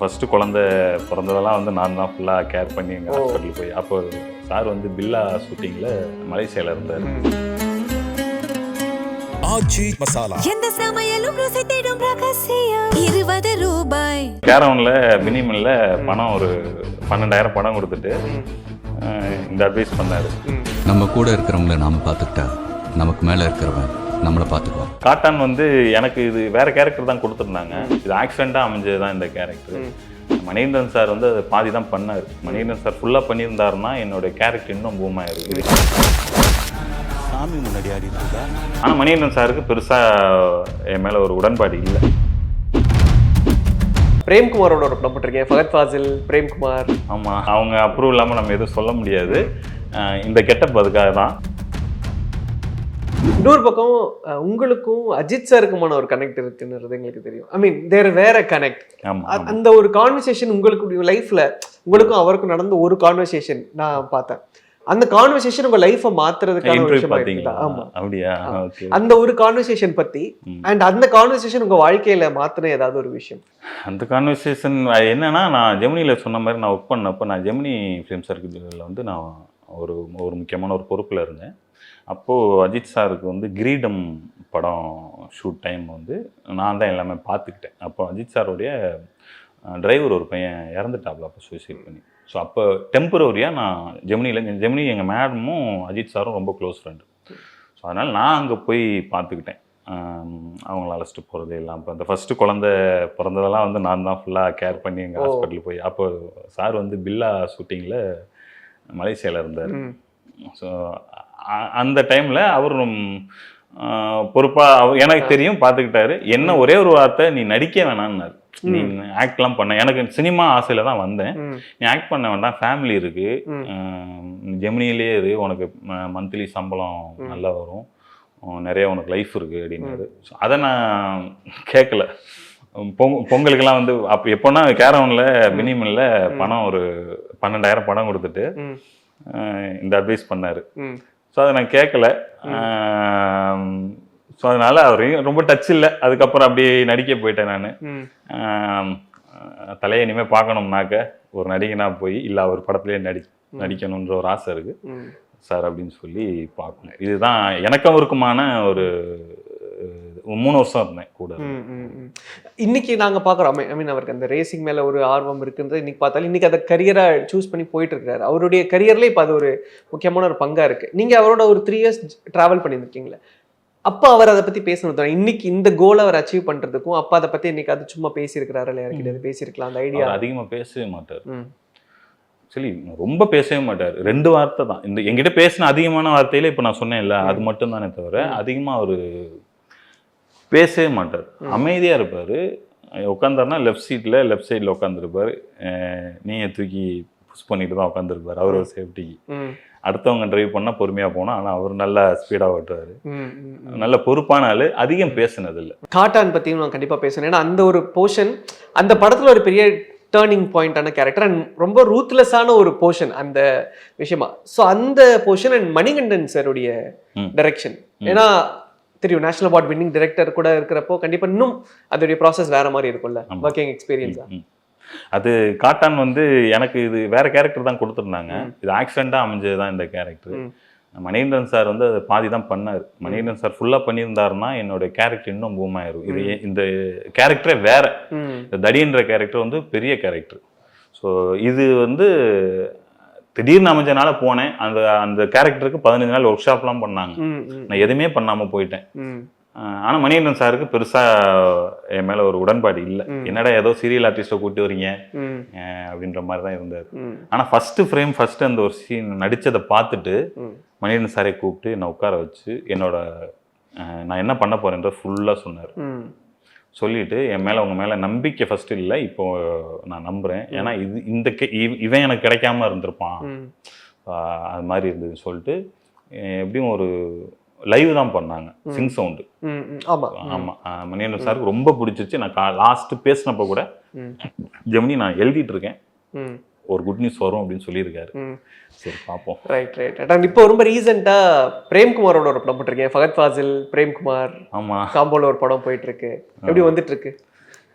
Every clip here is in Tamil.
ஃபர்ஸ்ட் குழந்தை பிறந்ததெல்லாம் வந்து நான் தான் ஃபுல்லாக கேர் பண்ணி எங்கள் ஹாஸ்பிட்டல் போய் அப்போ சார் வந்து பில்லா ஷூட்டிங்கில் மலேசியாவில் இருந்தார். ஆச்சி மசாலா எந்த சமையலும் ருசி தேடும் ரகசியம் 20 ரூபாய். கேரவனில் மினிமமில் பணம் ஒரு 12,000 பணம் கொடுத்துட்டு இந்த அட்வைஸ் பண்ணார். நம்ம கூட இருக்கிறவங்கள நாம பார்த்துக்கிட்டா நமக்கு மேலே இருக்கிறவன் நம்மளை பார்த்துக்குவோம். காட்டான் வந்து எனக்கு இது வேற கேரக்டர் தான் கொடுத்துருந்தாங்க. இது ஆக்சிடெண்ட்டாக அமைஞ்சது தான் இந்த கேரக்டர். மணிகண்டன் சார் வந்து அதை பாதி தான் பண்ணார். மணிகண்டன் சார் ஃபுல்லாக பண்ணியிருந்தாருன்னா என்னோட கேரக்டர் இன்னும் பூம் ஆயிருக்கு. சாமி முன்னாடி ஆடி இருக்கா. ஆனால் மணிகண்டன் சாருக்கு பெருசாக என் மேலே ஒரு உடன்பாடு இல்லை. பிரேம்குமாரோட ஒரு படம் போட்டிருக்கேன், ஃபகத் ஃபாசில், பிரேம்குமார். ஆமாம், அவங்க அப்ரூவ் இல்லாமல் நம்ம எதுவும் சொல்ல முடியாது. இந்த கெட்டப் அதுக்காக தான். இன்னொரு பக்கம் உங்களுக்கும் அஜித் சாருக்குமான ஒரு கனெக்ட் இருக்குன்றது எங்களுக்கு தெரியும். ஐ மீன் தேர் வேற கனெக்ட். அந்த ஒரு கான்வர்சேஷன் உங்களுக்கு லைஃப்ல உங்களுக்கும் அவருக்கும் நடந்த ஒரு கான்வர்சேஷன் நான் பார்த்தேன். அந்த கான்வர்சேஷன் உங்க லைஃபை மாத்துறதுக்கான ஒரு விஷயம் பாத்தீங்களா? ஆமா, அப்படியா? அந்த ஒரு கான்வர்சேஷன் பத்தி அண்ட் அந்த கான்வர்சேஷன் உங்க வாழ்க்கையில மாத்தின ஏதாவது ஒரு விஷயம்? அந்த கான்வர்சேஷன் என்னன்னா, நான் ஜெமினியில சொன்ன மாதிரி நான் ஒர்க் பண்ணப்போ நான் ஜெமினி ஃபிலிம் சர்க்கிளில் வந்து நான் ஒரு முக்கியமான ஒரு பொறுப்பில் இருந்தேன். அப்போது அஜித் சாருக்கு வந்து கிரீடம் படம் ஷூட் டைம் வந்து நான் தான் எல்லாமே பார்த்துக்கிட்டேன். அப்போ அஜித் சாருடைய டிரைவர் ஒரு பையன் இறந்துட்டாப்புல அப்போ சூசைட் பண்ணி. ஸோ அப்போ டெம்பரரியாக நான் ஜெமினி எங்கள் மேடமும் அஜித் சாரும் ரொம்ப க்ளோஸ் ஃப்ரெண்டு. ஸோ அதனால் நான் அங்கே போய் பார்த்துக்கிட்டேன். அவங்கள அழைச்சிட்டு போகிறது எல்லாம். இப்போ அந்த ஃபஸ்ட்டு குழந்தை பிறந்ததெல்லாம் வந்து நான் தான் ஃபுல்லாக கேர் பண்ணி எங்கள் ஹாஸ்பிட்டல் போய் அப்போ சார் வந்து பில்லா ஷூட்டிங்கில் மலேசியாவில் இருந்தார். ஸோ அந்த டைமில் அவரும் பொறுப்பாக எனக்கு தெரியும் பார்த்துக்கிட்டாரு. என்ன ஒரே ஒரு வார்த்தை, நீ நடிக்க வேணான்னாரு. நீ ஆக்ட்லாம் பண்ண, எனக்கு சினிமா ஆசையில் தான் வந்தேன், நீ ஆக்ட் பண்ண வேண்டாம், ஃபேமிலி இருக்குது, ஜெமினிலே இரு, உனக்கு மந்த்லி சம்பளம் நல்லா வரும், நிறைய உனக்கு லைஃப் இருக்குது அப்படின்னாரு. ஸோ அதை நான் கேட்கல. பொங்கலுக்கெல்லாம் வந்து அப்போ எப்போன்னா கேரவனில் மினிமமில் பணம் ஒரு 12,000 பணம் கொடுத்துட்டு இந்த அட்வைஸ் பண்ணார். ஸோ அதை நான் கேட்கல. ஸோ அதனால் அவரையும் ரொம்ப டச் இல்லை. அதுக்கப்புறம் அப்படியே நடிக்க போயிட்டேன் நான். தலையை இனிமேல் பார்க்கணும்னாக்க ஒரு நடிகனாக போய் இல்லை அவர் படத்துலேயே நடிக்கணுன்ற ஒரு ஆசை இருக்குது சார் அப்படின்னு சொல்லி பார்க்கணும். இதுதான் எனக்கும் அவருக்குமான ஒரு 3 வருஷம் இருந்தேன் கூட. இன்னைக்கு நாங்கள் பார்க்குறோம், ஐ மீன் அவருக்கு அந்த ரேசிங் மேலே ஒரு ஆர்வம் இருக்குன்றது இன்னைக்கு பார்த்தாலும் இன்னைக்கு அதை கரியராக சூஸ் பண்ணி போயிட்டு இருக்காரு. அவருடைய கரியர்லேயே இப்போ அது ஒரு முக்கியமான ஒரு பங்காக இருக்குது. நீங்கள் அவரோட ஒரு 3 இயர்ஸ் ட்ராவல் பண்ணியிருக்கீங்களே, அப்போ அவர் அதை பற்றி பேசணும். இன்னைக்கு இந்த கோலை அவர் அச்சீவ் பண்ணுறதுக்கும் அப்போ அதை பற்றி இன்னைக்கு அது சும்மா பேசியிருக்கிறாரு இல்லை யாருக்கிட்ட அது பேசியிருக்கலாம்? அந்த ஐடியா அதிகமாக பேசவே மாட்டார். சரி, ரொம்ப பேசவே மாட்டார். 2 வார்த்தை தான். இந்த என்கிட்ட பேசின அதிகமான வார்த்தையில இப்போ நான் சொன்னேன் இல்லை, அது மட்டும் தானே தவிர அதிகமாக அவர் பேசவே மாட்டார். அமைதியாக இருப்பார். உட்காந்தாருன்னா லெஃப்ட் சைடில் உட்காந்துருப்பார். நீயை தூக்கி புஷ் பண்ணிட்டு தான் உட்காந்துருப்பார். அவர் ஒரு சேஃப்டிக்கு. அடுத்தவங்க டிரைவ் பண்ணால் பொறுமையாக போனோம். ஆனால் அவர் நல்லா ஸ்பீடாக ஓட்டுவார். நல்ல பொறுப்பான ஆள். அதிகம் பேசுனது இல்லை. காட்டான் பற்றியும் நான் கண்டிப்பாக பேசுனேன். ஏன்னா அந்த ஒரு போர்ஷன் அந்த படத்தில் ஒரு பெரிய டேர்னிங் பாயிண்டான கேரக்டர் அண்ட் ரொம்ப ரூத்லெஸ்ஸான ஒரு போர்ஷன் அந்த விஷயமா. ஸோ அந்த போர்ஷன் அண்ட் மணிகண்டன் சாருடைய டைரக்ஷன், ஏன்னா தெரியும் நேஷனல் அவார்ட் வின்னிங் டைரக்டர் கூட இருக்கிறப்போ கண்டிப்பாக இன்னும் அதோடைய ப்ராசஸ் வேற மாதிரி இருக்கும்ல, ஒர்க்கிங் எக்ஸ்பீரியன்ஸா. அது காட்டான் வந்து எனக்கு இது வேற கேரக்டர் தான் கொடுத்துருந்தாங்க. இது ஆக்சிடெண்ட்டாக அமைஞ்சது தான் இந்த கேரக்டர். மணிகண்டன் சார் வந்து அதை பாதி தான் பண்ணார். மணிகண்டன் சார் ஃபுல்லாக பண்ணியிருந்தாருன்னா என்னோட கேரக்டர் இன்னும் பூம் ஆயிரும். இது இந்த கேரக்டரே வேற. இந்த தடின்ற கேரக்டர் வந்து பெரிய கேரக்டர். ஸோ இது வந்து திடீர்னு அமைஞ்சனால போனேன். அந்த கேரக்டருக்கு 15 நாள் ஒர்க் ஷாப்லாம் பண்ணாங்க. நான் எதுவுமே பண்ணாமல் போயிட்டேன். ஆனால் மணிகண்டன் சாருக்கு பெருசாக என் மேலே ஒரு உடன்பாடு இல்லை. என்னடா ஏதோ சீரியல் ஆர்டிஸ்ட்டை கூப்பிட்டு வரீங்க அப்படின்ற மாதிரி தான் இருந்தார். ஆனால் ஃபர்ஸ்ட் அந்த ஒரு சீன் நடித்ததை பார்த்துட்டு மணிகண்டன் சாரை கூப்பிட்டு என்னை உட்கார வச்சு நான் என்ன பண்ண போகிறேன்ற ஃபுல்லாக சொன்னார். சொல்லிட்டு என் மேலே உங்கள் மேலே நம்பிக்கை ஃபஸ்ட்டு இல்லை, இப்போ நான் நம்புகிறேன், ஏன்னா இவன் எனக்கு கிடைக்காம இருந்திருப்பான், அது மாதிரி இருந்ததுன்னு சொல்லிட்டு எப்படியும் ஒரு லைவ் தான் பண்ணாங்க, சிங் சவுண்டு. ஆமாம், மணிகண்டன் சாருக்கு ரொம்ப பிடிச்சிருச்சு. நான் லாஸ்ட்டு பேசினப்போ கூட ஜெமினி நான் எழுதிட்டு இருக்கேன், ஒரு குட் நியூஸ் வரும் அப்படின்னு சொல்லியிருக்காரு. சரி பார்ப்போம். ரைட். இப்போ ரொம்ப ரீசெண்டாக பிரேம்குமாரோட ஒரு படம் போட்டிருக்கேன், ஃபகத் ஃபாசில், பிரேம்குமார். ஆமாம், காம்போல ஒரு படம் போயிட்டு இருக்கு. எப்படி வந்துட்டு இருக்கு?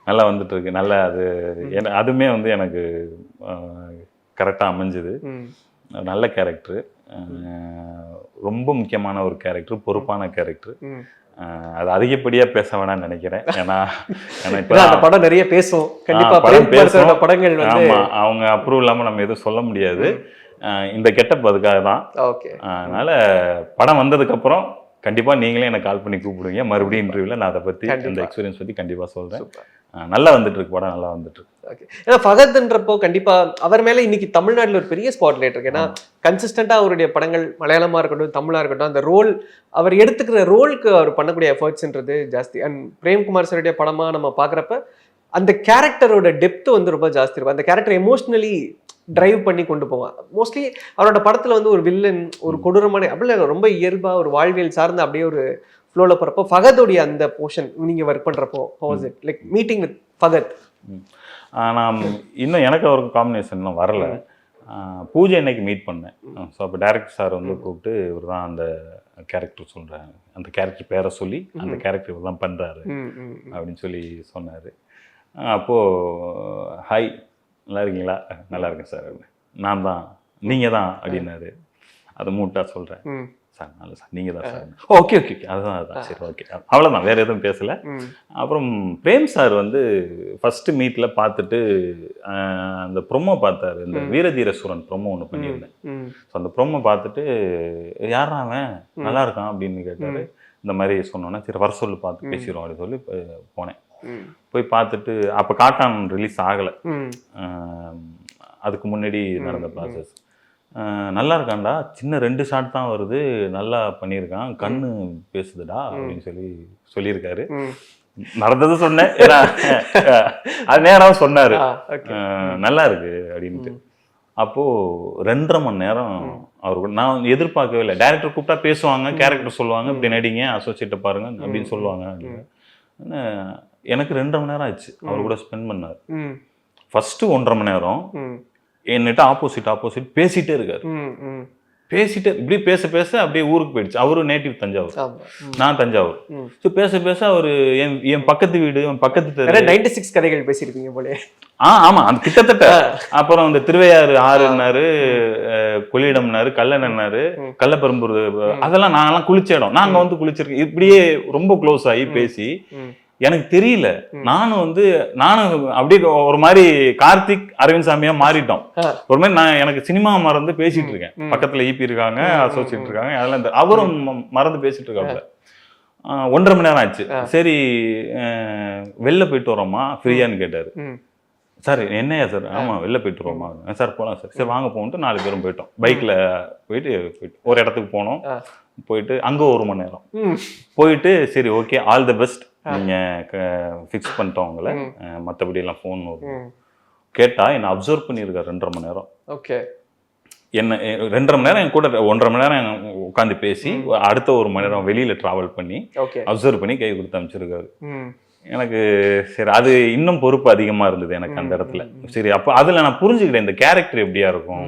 நல்லா வந்துட்டு இருக்கு. நல்லா அது அதுவுமே வந்து எனக்கு கரெக்டாக அமைஞ்சுது. நல்ல கேரக்டர், ரொம்ப முக்கியமான ஒரு கேரக்டர், பொறுப்பான கேரக்டர். அது அதிகப்படியா பேச வேணாம்னு நினைக்கிறேன். ஏன்னா இப்ப அந்த படம் நிறைய பேசும் கண்டிப்பா. படங்கள் வந்து ஆமா, அவங்க அப்ரூவ் இல்லாம நம்ம எதுவும் சொல்ல முடியாது. இந்த கெட்டப் அதுக்காக தான். அதனால படம் வந்ததுக்கு அப்புறம் கண்டிப்பா நீங்களே எனக்கு கால் பண்ணி கூப்பிடுவீங்க. மறுபடியும் இன்டர்வியூல நான் அதை பத்தி அந்த எக்ஸ்பீரியன்ஸ் பத்தி கண்டிப்பா சொல்றேன். நல்லா வந்துட்டு இருக்கு படம், நல்லா வந்துட்டு இருக்கு. ஓகே. ஏன்னா ஃபகத்ன்றப்போ கண்டிப்பா அவர் மேல இன்னைக்கு தமிழ்நாட்டுல ஒரு பெரிய ஸ்பாட்லைட் இருக்கு. ஏன்னா கன்சிஸ்டண்டா அவருடைய படங்கள் மலையாளமா இருக்கட்டும் தமிழா இருக்கட்டும், அந்த ரோல் அவர் எடுத்துக்கிற ரோலுக்கு அவர் பண்ணக்கூடிய எஃபர்ட்ஸ்ன்றது ஜாஸ்தி. அண்ட் பிரேம்குமார் சாருடைய படமா நம்ம பாக்குறப்ப அந்த கேரக்டரோட டெப்த் வந்து ரொம்ப ஜாஸ்தி இருக்கும். அந்த கேரக்டர் எமோஷனலி டிரைவ் பண்ணி கொண்டு போவான். மோஸ்ட்லி அவரோட படத்துல வந்து ஒரு வில்லன், ஒரு கொடூரமான அப்படியே ரொம்ப இயல்பா ஒரு வாழ்வியல் சார்ந்து அப்படியே ஒரு ஃப்ளோல போறப்போ ஃபகதோடைய அந்த போர்ஷன் நீங்க ஒர்க் பண்றப்போ how's it like meeting with Fahadh? நான் இன்னும் எனக்கு அவருக்கு காம்பினேஷன் இன்னும் வரல. பூஜை அன்னைக்கு மீட் பண்ணேன். ஸோ அப்போ டைரக்டர் சார் வந்து கூப்பிட்டு இவர் தான் அந்த கேரக்டர் சொல்கிறேன், அந்த கேரக்டர் பேரை சொல்லி அந்த கேரக்டர் இவர் தான் பண்ணுறாரு அப்படின்னு சொல்லி சொன்னார். அப்போது ஹாய் நல்லா இருக்கீங்களா? நல்லா இருக்கேன் சார். நான் தான், நீங்கள் தான் அப்படின்னாரு. அதை மூட்டாக சொல்கிறேன். சார் நல்ல சார், நீங்கள் தான் சார். ஓகே ஓகே ஓகே, அதுதான் சரி ஓகே, அவ்வளோதான், வேறு எதுவும் பேசலை. அப்புறம் பிரேம் சார் வந்து ஃபஸ்ட்டு மீட்டில் பார்த்துட்டு அந்த ப்ரொமோ பார்த்தாரு. இந்த வீரதீரசூரன் ப்ரொமோ ஒன்று பண்ணியிருந்தேன். ஸோ அந்த ப்ரொமோ பார்த்துட்டு யாரா அவன் நல்லா இருக்கான் அப்படின்னு கேட்டார். இந்த மாதிரி சொன்னோன்னே சரி வர சொல்லு பார்த்து பேசிடுவோம் அப்படின்னு சொல்லி போனேன். போய் பார்த்துட்டு அப்போ காட்டான் ரிலீஸ் ஆகலை, அதுக்கு முன்னாடி நடந்த ப்ராசஸ். நல்லா இருக்கான்டா, சின்ன 2 ஷாட் தான் வருது, நல்லா பண்ணியிருக்கான், கண்ணு பேசுதுடா அப்படின்னு சொல்லியிருக்காரு. நடந்தது சொன்னேன், ஏன்னா அது நேராக சொன்னார் நல்லா இருக்கு அப்படின்ட்டு. அப்போது 2.5 மணி நேரம் அவருக்கு நான் எதிர்பார்க்கவே இல்லை. டைரக்டர் கூப்பிட்டா பேசுவாங்க, கேரக்டர் சொல்லுவாங்க, இப்படி நடிங்க, அசோசியேட்டை பாருங்க அப்படின்னு சொல்லுவாங்க. எனக்கு 2.5 மணி நேரம் ஆச்சு அவர் கூட ஸ்பெண்ட் பண்ணார். ஃபர்ஸ்ட் 1.5 மணி நேரம் என்கிட்ட ஆப்போசிட் பேசிட்டே இருக்காரு. பேசிட்டு இப்படி பேச அப்படியே ஊருக்கு போயிடுச்சு. அவரு நேட்டிவ் தஞ்சாவூர், நான் தஞ்சாவூர். ஸோ பேச அவரு என் பக்கத்து வீடு, பக்கத்து தெரு 96 கதைகள் பேசியிருக்கீங்க போல. ஆமா, அந்த கிட்டத்தட்ட. அப்புறம் இந்த திருவையாறு ஆறுனாரு, கொள்ளிடம்னாரு, கல்லணன்னாரு, கள்ளப்பெரும்பூர், அதெல்லாம் நாங்கெல்லாம் குளிச்ச இடம், நாங்க வந்து குளிச்சிருக்கோம். இப்படியே ரொம்ப க்ளோஸ் ஆகி பேசி எனக்கு தெரியல. நானும் அப்படியே ஒரு மாதிரி கார்த்திக் அரவிந்த் சாமியா மாறிட்டோம். ஒரு மாதிரி நான் எனக்கு சினிமா மறந்து பேசிட்டு இருக்கேன். பக்கத்துல ஈபி இருக்காங்க, அசோசியேட் இருக்காங்க, அதெல்லாம் அவரும் மறந்து பேசிட்டு இருக்காங்க. 1.5 மணி நேரம் ஆச்சு. சரி வெளில போயிட்டு வரோமா ஃப்ரீயான்னு கேட்டாரு. சார் என்னையா சார்? ஆமா வெளில போயிட்டு வரோமா சார்? போகலாம் சார். சரி வாங்க போன்ட்டு 4 பேரும் போயிட்டோம். பைக்ல போயிட்டு ஒரு இடத்துக்கு போனோம். போயிட்டு அங்கே 1 மணி நேரம் போயிட்டு சரி ஓகே ஆல் தி பெஸ்ட், நீங்கள் ஃபிக்ஸ் பண்ணிட்டோம் உங்களை, மற்றபடி எல்லாம் ஃபோன் கேட்டால் என்னை அப்சர்வ் பண்ணியிருக்காரு 2.5 மணி நேரம். ஓகே. என்ன 2.5 மணி நேரம் என் கூட 1.5 மணி நேரம் உட்காந்து பேசி அடுத்த 1 மணி நேரம் வெளியில் ட்ராவல் பண்ணி அப்சர்வ் பண்ணி கை கொடுத்து அனுப்பிச்சிருக்காரு. எனக்கு சரி அது இன்னும் பொறுப்பு அதிகமாக இருந்தது எனக்கு அந்த இடத்துல. சரி அப்போ அதில் நான் புரிஞ்சுக்கிட்டேன் இந்த கேரக்டர் எப்படியா இருக்கும்,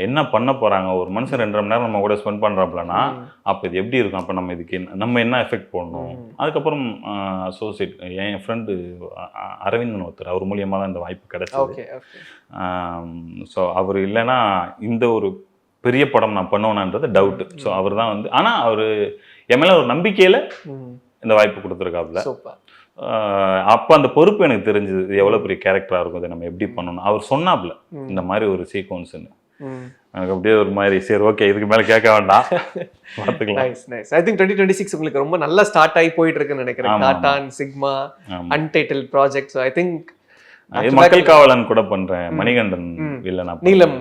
என்ன பண்ண போறாங்க. ஒரு மனுஷன் 2.5 மணி நேரம் நம்ம கூட ஸ்பெண்ட் பண்றாப்லன்னா அப்போ இது எப்படி இருக்கும், அப்போ நம்ம இதுக்கு நம்ம என்ன எஃபெக்ட் போடணும். அதுக்கப்புறம் அசோசியேட் என் ஃப்ரெண்டு அரவிந்த்னு ஒருத்தர், அவர் மூலியமாக தான் இந்த வாய்ப்பு கிடைச்சது. ஸோ அவர் இல்லைன்னா இந்த ஒரு பெரிய படம் நான் பண்ணுவேனான்றது டவுட்டு. ஸோ அவர் தான் வந்து, ஆனால் அவர் என் மேலே ஒரு நம்பிக்கையில் இந்த வாய்ப்பு கொடுத்துருக்காப்புல. அப்போ அந்த பொறுப்பு எனக்கு தெரிஞ்சது, இது எவ்வளோ பெரிய கேரக்டராக இருக்கும், இதை நம்ம எப்படி பண்ணணும். அவர் சொன்னாப்ல இந்த மாதிரி ஒரு சீக்வன்ஸ்ன்னு, எனக்கு அப்படியே ஒரு மாதிரி சரி ஓகே இதுக்கு மேலே கேட்க வேண்டாம் பார்த்துக்கலாம். ஐ திங்க் 2026 உங்களுக்கு ரொம்ப நல்லா ஸ்டார்ட் ஆகி போயிட்டு இருக்குன்னு நினைக்கிறேன். Kattan, Sigma, untitled project. I think Makkal Kavalan கூட பண்றேன், மணிகண்டன் நீலம்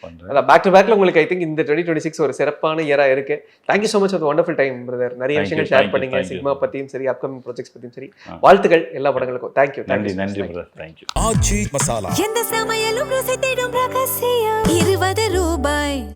பண்றேன். பேக் டு பேக்ல உங்களுக்கு ஐ திங்க் இந்த 2026 ஒரு சிறப்பான இயரா இருக்கு. Thank you so much for wonderful time brother. நிறைய விஷயங்கள் ஷேர் பண்ணீங்க, சிக்மா பத்தியும் சரி, அப்கமிங் ப்ராஜெக்ட்ஸ் பத்தியும் சரி. வாழ்த்துக்கள் எல்லா படங்களுக்கும். தேங்க்யூ. நன்றி பிரதர். தேங்க்யூ. ஆச்சி மசாலா. எந்த சமையலும் ருசி தேடும் ரகசியம் 20 ரூபாய்.